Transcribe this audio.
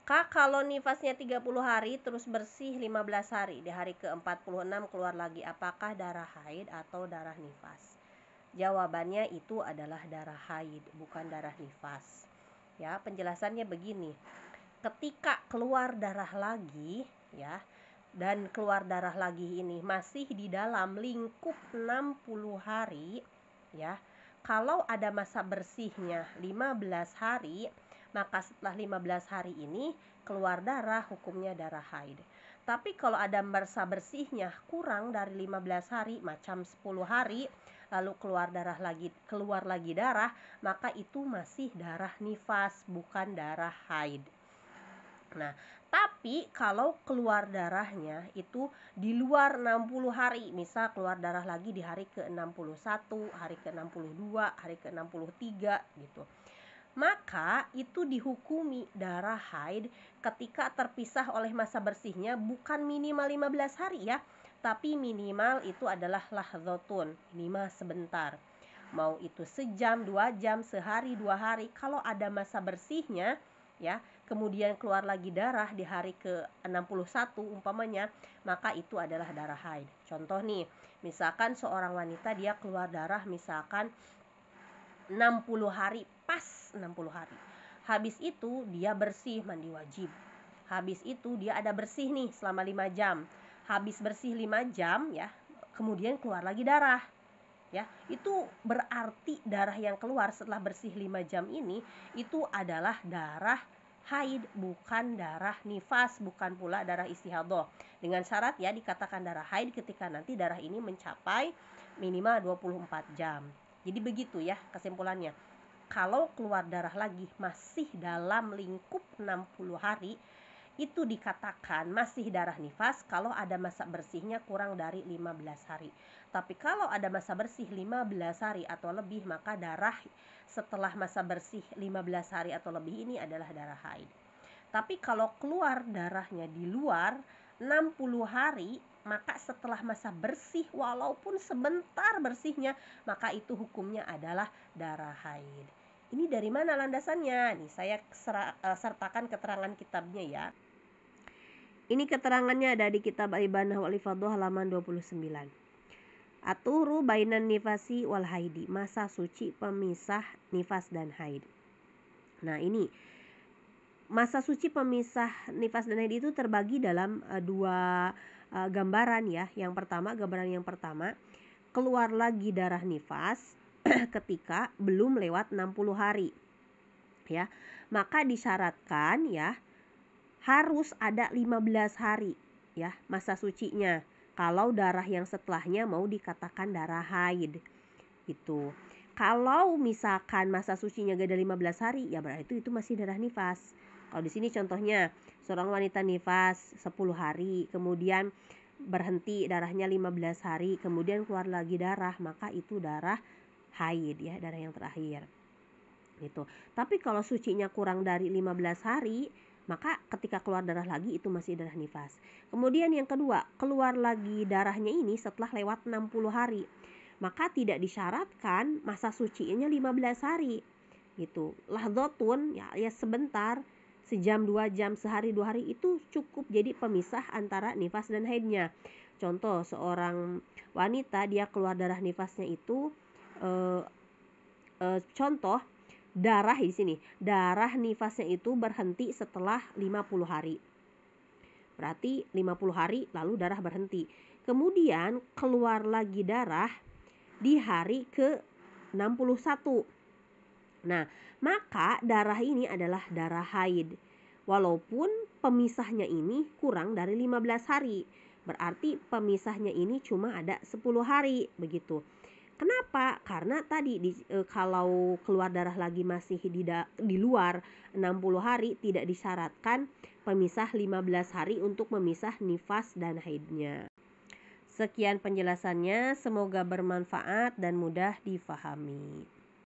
Kak, kalau nifasnya 30 hari terus bersih 15 hari, di hari ke-46 keluar lagi, apakah darah haid atau darah nifas? Jawabannya itu adalah darah haid, bukan darah nifas. Ya, penjelasannya begini. Ketika keluar darah lagi, ya, dan keluar darah lagi ini masih di dalam lingkup 60 hari, ya. Kalau ada masa bersihnya 15 hari, maka setelah 15 hari ini keluar darah, hukumnya darah haid. Tapi kalau ada masa bersihnya kurang dari 15 hari, macam 10 hari, lalu keluar lagi darah, maka itu masih darah nifas, bukan darah haid. Nah, tapi kalau keluar darahnya itu di luar 60 hari, misal keluar darah lagi di hari ke-61, hari ke-62, hari ke-63 gitu, maka itu dihukumi darah haid ketika terpisah oleh masa bersihnya bukan minimal 15 hari ya, tapi minimal itu adalah lahdzatun, minimal sebentar. Mau itu sejam, 2 jam, sehari, 2 hari, kalau ada masa bersihnya ya, kemudian keluar lagi darah di hari ke-61 umpamanya, maka itu adalah darah haid. Contoh nih, misalkan seorang wanita dia keluar darah misalkan 60 hari, pas 60 hari. Habis itu dia bersih, mandi wajib. Habis itu dia ada bersih nih selama 5 jam. Habis bersih 5 jam ya, kemudian keluar lagi darah. Ya, itu berarti darah yang keluar setelah bersih 5 jam ini itu adalah darah haid, bukan darah nifas, bukan pula darah istihadhah. Dengan syarat ya dikatakan darah haid ketika nanti darah ini mencapai minimal 24 jam. Jadi begitu ya kesimpulannya. Kalau keluar darah lagi masih dalam lingkup 60 hari, itu dikatakan masih darah nifas kalau ada masa bersihnya kurang dari 15 hari. Tapi kalau ada masa bersih 15 hari atau lebih, maka darah setelah masa bersih 15 hari atau lebih ini adalah darah haid. Tapi kalau keluar darahnya di luar 60 hari, maka setelah masa bersih walaupun sebentar bersihnya, maka itu hukumnya adalah darah haid. Ini dari mana landasannya? Nih saya sertakan keterangan kitabnya ya. Ini keterangannya ada di kitab Al-Ibanah wal Ifadhah halaman 29. Aturu bainan nifasi wal haidi, masa suci pemisah nifas dan haid. Nah, ini masa suci pemisah nifas dan haid itu terbagi dalam dua gambaran ya. Gambaran yang pertama, keluar lagi darah nifas ketika belum lewat 60 hari. Ya. Maka disyaratkan ya harus ada 15 hari ya masa sucinya kalau darah yang setelahnya mau dikatakan darah haid gitu. Kalau misalkan masa sucinya gak ada 15 hari ya berarti itu masih darah nifas. Kalau di sini contohnya seorang wanita nifas 10 hari, kemudian berhenti darahnya 15 hari, kemudian keluar lagi darah, maka itu darah haid ya, darah yang terakhir gitu. Tapi kalau sucinya kurang dari 15 hari, maka ketika keluar darah lagi itu masih darah nifas. Kemudian yang kedua, keluar lagi darahnya ini setelah lewat 60 hari. Maka tidak disyaratkan masa sucinya 15 hari. Gitu. Lahdzatun ya sebentar, sejam, 2 jam, sehari, 2 hari itu cukup jadi pemisah antara nifas dan haidnya. Contoh seorang wanita dia keluar darah nifasnya itu contoh darah di sini, darah nifasnya itu berhenti setelah 50 hari. Berarti 50 hari lalu darah berhenti. Kemudian keluar lagi darah di hari ke-61. Nah, maka darah ini adalah darah haid. Walaupun pemisahnya ini kurang dari 15 hari. Berarti pemisahnya ini cuma ada 10 hari begitu. Kenapa? Karena tadi kalau keluar darah lagi masih di luar 60 hari tidak disyaratkan pemisah 15 hari untuk memisah nifas dan haidnya. Sekian penjelasannya, semoga bermanfaat dan mudah difahami.